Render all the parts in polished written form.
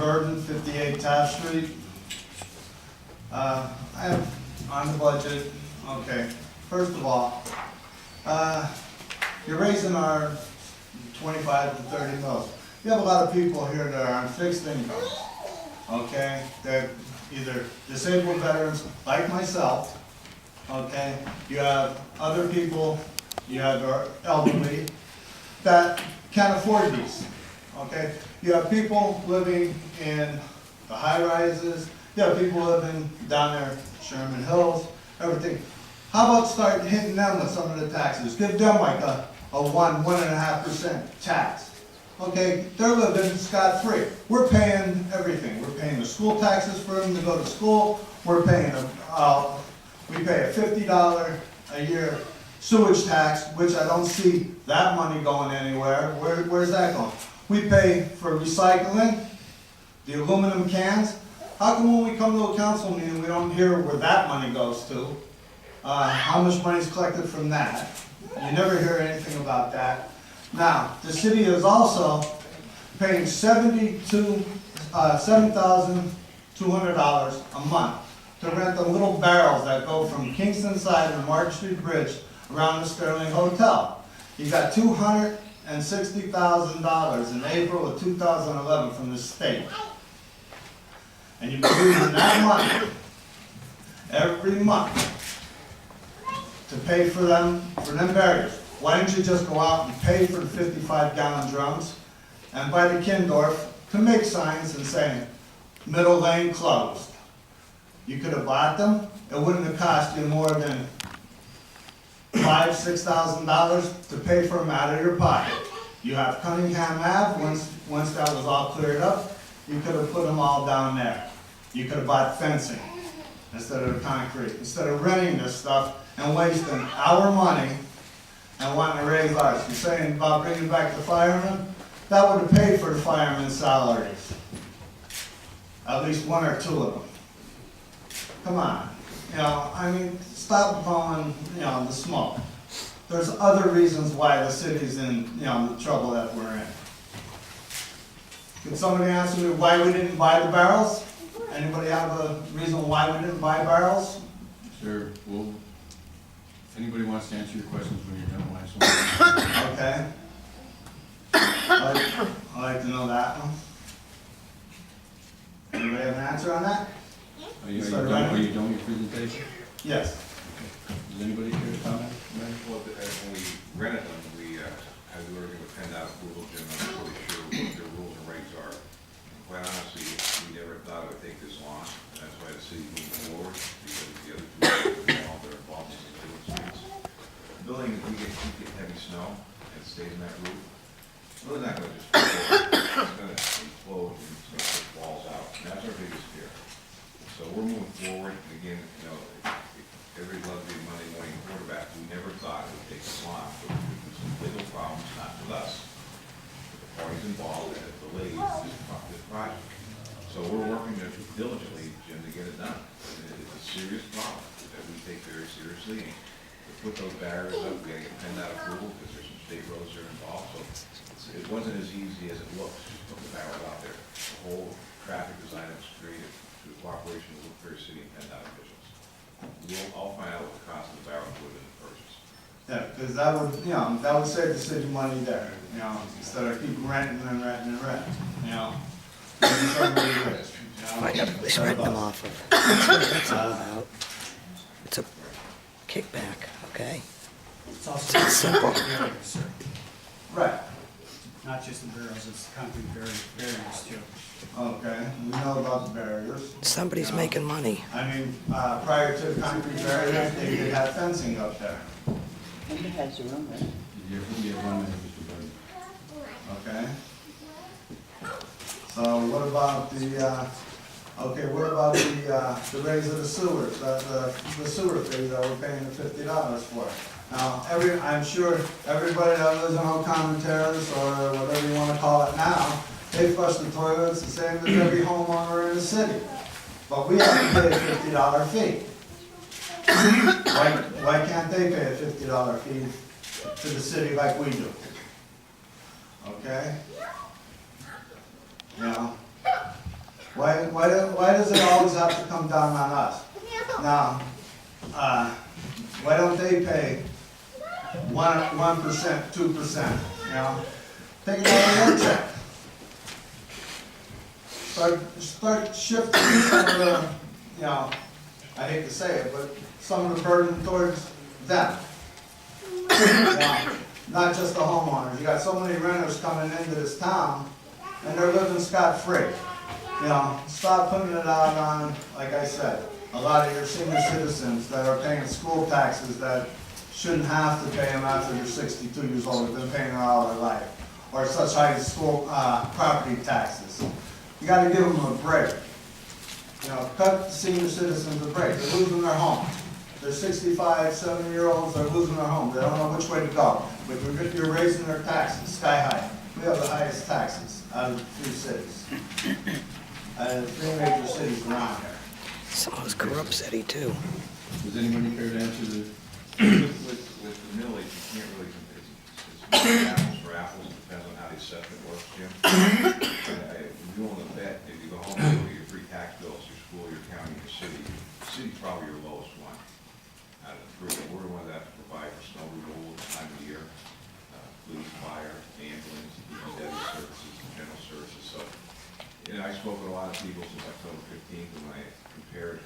Burden, 58 Taft Street. I have on the budget, okay, first of all, you're raising our 25 to 30 mils. You have a lot of people here that are on fixed incomes, okay? They're either disabled veterans like myself, okay? You have other people, you have our elderly that can't afford these, okay? You have people living in the high rises, you have people living down there, Sherman Hills, everything. How about start hitting them with some of the taxes? Give them like a 1.5% tax. Okay, they're living scot-free. We're paying everything. We're paying the school taxes for them to go to school. We're paying we pay a $50 a year sewage tax, which I don't see that money going anywhere. Where's that going? We pay for recycling, the aluminum cans. How come when we come to a council meeting, we don't hear where that money goes to? How much money is collected from that? You never hear anything about that. Now, the city is also paying $7,200 a month to rent the little barrels that go from Kingston side of the Market Street Bridge around the Sterling Hotel. You got $260,000 in April of 2011 from the state. And you're using that money every month to pay for them barriers. Why don't you just go out and pay for the 55-gallon drums and buy the Kindorf to make signs and saying, middle lane closed. You could have bought them. It wouldn't have cost you more than $5,000 to $6,000 to pay for them out of your pocket. You have Cunningham Ave, once that was all cleared up, you could have put them all down there. You could have bought fencing instead of concrete, instead of renting this stuff and wasting our money and wanting to raise ours. You're saying about bringing back the firemen? That would have paid for the firemen's salaries. At least one or two of them. Come on. You know, I mean, stop blowing, the smoke. There's other reasons why the city's in, the trouble that we're in. Can somebody answer me why we didn't buy the barrels? Anybody have a reason why we didn't buy barrels? Sure. Well, if anybody wants to answer your questions when you're done, why so Okay. I'd like to know that one. Anybody have an answer on that? Are you done with your presentation? Yes. Does anybody care to comment? Well, when we rented them, we had to work with PennDOT approval, Jim. I'm not really sure what their rules and regs are. And quite honestly, we never thought it would take this long. And that's why the city moved forward, because the other two involved are involved in the little streets. Building, if we get heavy snow and it stays in that roof, it's really not going to just fall. It's going to implode and it's going to put walls out. And that's our biggest fear. So we're moving forward. And again, every lovely Monday morning quarterback, we never thought it would take this long. But there were some legal problems, not with us, but the parties involved that have delayed this project. So we're working diligently, Jim, to get it done. And it's a serious problem that we take very seriously. And to put those barriers up, we got to get PennDOT approval because there's some state roads that are involved. So it wasn't as easy as it looks to put the barrels out there. The whole traffic design was created through cooperation with Wilkes Barre City and PennDOT officials. I'll find out what the cost of the barrels would have been the purchase. Yeah, because that would save the city money there, instead of keep renting and renting and renting, Find out who's renting them off of. That's what that's all about. It's a kickback, okay? It's also It's simple. barriers, sir. Right, Not just the barrels, it's concrete barriers too. okay, we know about the barriers. Somebody's making money. I mean, prior to the concrete barriers, they did have fencing up there, Linda has her own, right? You have 1 minute, Mr. President. okay? So what about the raise of the sewers, the sewer fee that we're paying the $50 for? Now, I'm sure everybody that lives in Ocommon Terrace, or whatever you want to call it now, they flush the toilets the same as every homeowner in the city. But we have to pay a $50 fee. Why can't they pay a $50 fee to the city like we do? Okay? Why does it always have to come down on us? Now, why don't they pay 1%, 2%, you know? Take it out of their check. Start shifting some of the, you know, I hate to say it, but some of the burden towards them. You know, not just the homeowners. You got so many renters coming into this town, and they're living scot-free. You know, stop putting it out on, like I said, a lot of your senior citizens that are paying school taxes that shouldn't have to pay them after they're 62 years old. They've been paying it all their life. Or such high school property taxes. You gotta give them a break. You know, cut the senior citizens a break. They're losing their homes. They're 65, 70-year-olds, they're losing their homes. They don't know which way to go. But you're raising their taxes sky high. We have the highest taxes out of the 3 cities. Out of the 3 major cities around here. Some of those corrupt city too. Does anybody care to answer the, With the millage, you can't really, it's apples for apples, it depends on how the assessment works, Jim. If you want to bet, if you go home and look at your free tax bills, your school, your county, your city, the city's probably your lowest one out of the 3. We're the ones that have to provide for snow removal at the time of the year, police, fire, ambulance, DPW services, general services. So, you know, I spoke with a lot of people since October 15th, and when I compared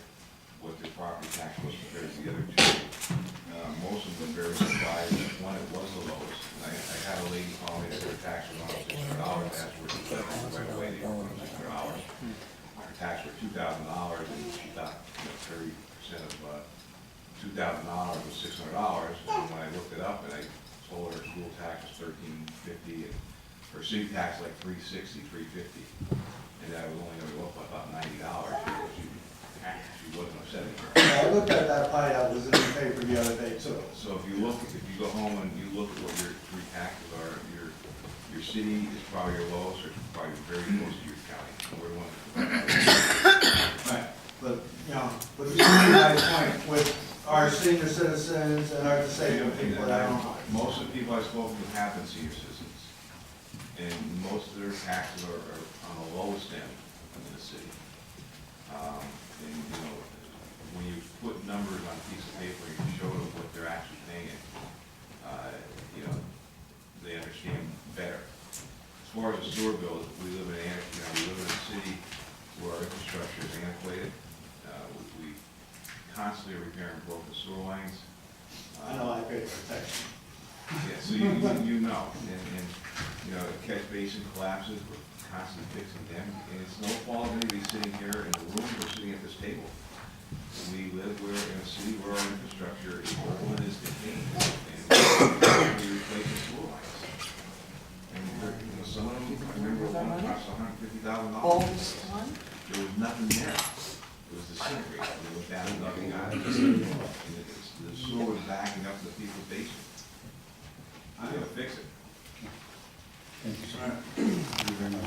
what their property tax was compared to the other 2. Most of them were very surprised. One, it was the lowest. And I had a lady call me that her tax was almost $600. I asked her what she said, right away, they were $600. Her tax was $2,000, and she thought, you know, 30% of $2,000 was $600. And when I looked it up, and I told her school tax was $1,350, and her city tax like $360, $350, and that was only going to go up by about $90. She wasn't upset at her. I looked at that pie that was in the paper the other day too. So if you go home and you look at what your 3 taxes are, your city is probably your lowest, or it's probably very close to your county. We're the ones that Right, but, you know, but you see my point with our senior citizens and our disabled people that don't. Most of the people I've spoken to have been senior citizens, and most of their taxes are on the lowest end in the city. And, you know, when you put numbers on a piece of paper, you show them what they're actually paying, you know, they understand better. As far as the sewer bill, we live in a city where our infrastructure is antiquated. We constantly are repairing broken sewer lines. I know I pay protection. Yeah, so you know, and you know, a catch basin collapses, we're constantly fixing them, and it's no fault of anybody sitting here in the room or sitting at this table. We live in a city where our infrastructure is old and is contained, and we replace the sewer lines. And you know, some of them, I remember one cost $150,000. There was nothing there. It was disintegrated. We went down and dug it out. And the sewer was backing up to the people's basement. I gotta fix it. thank you, sir. Thank you very much.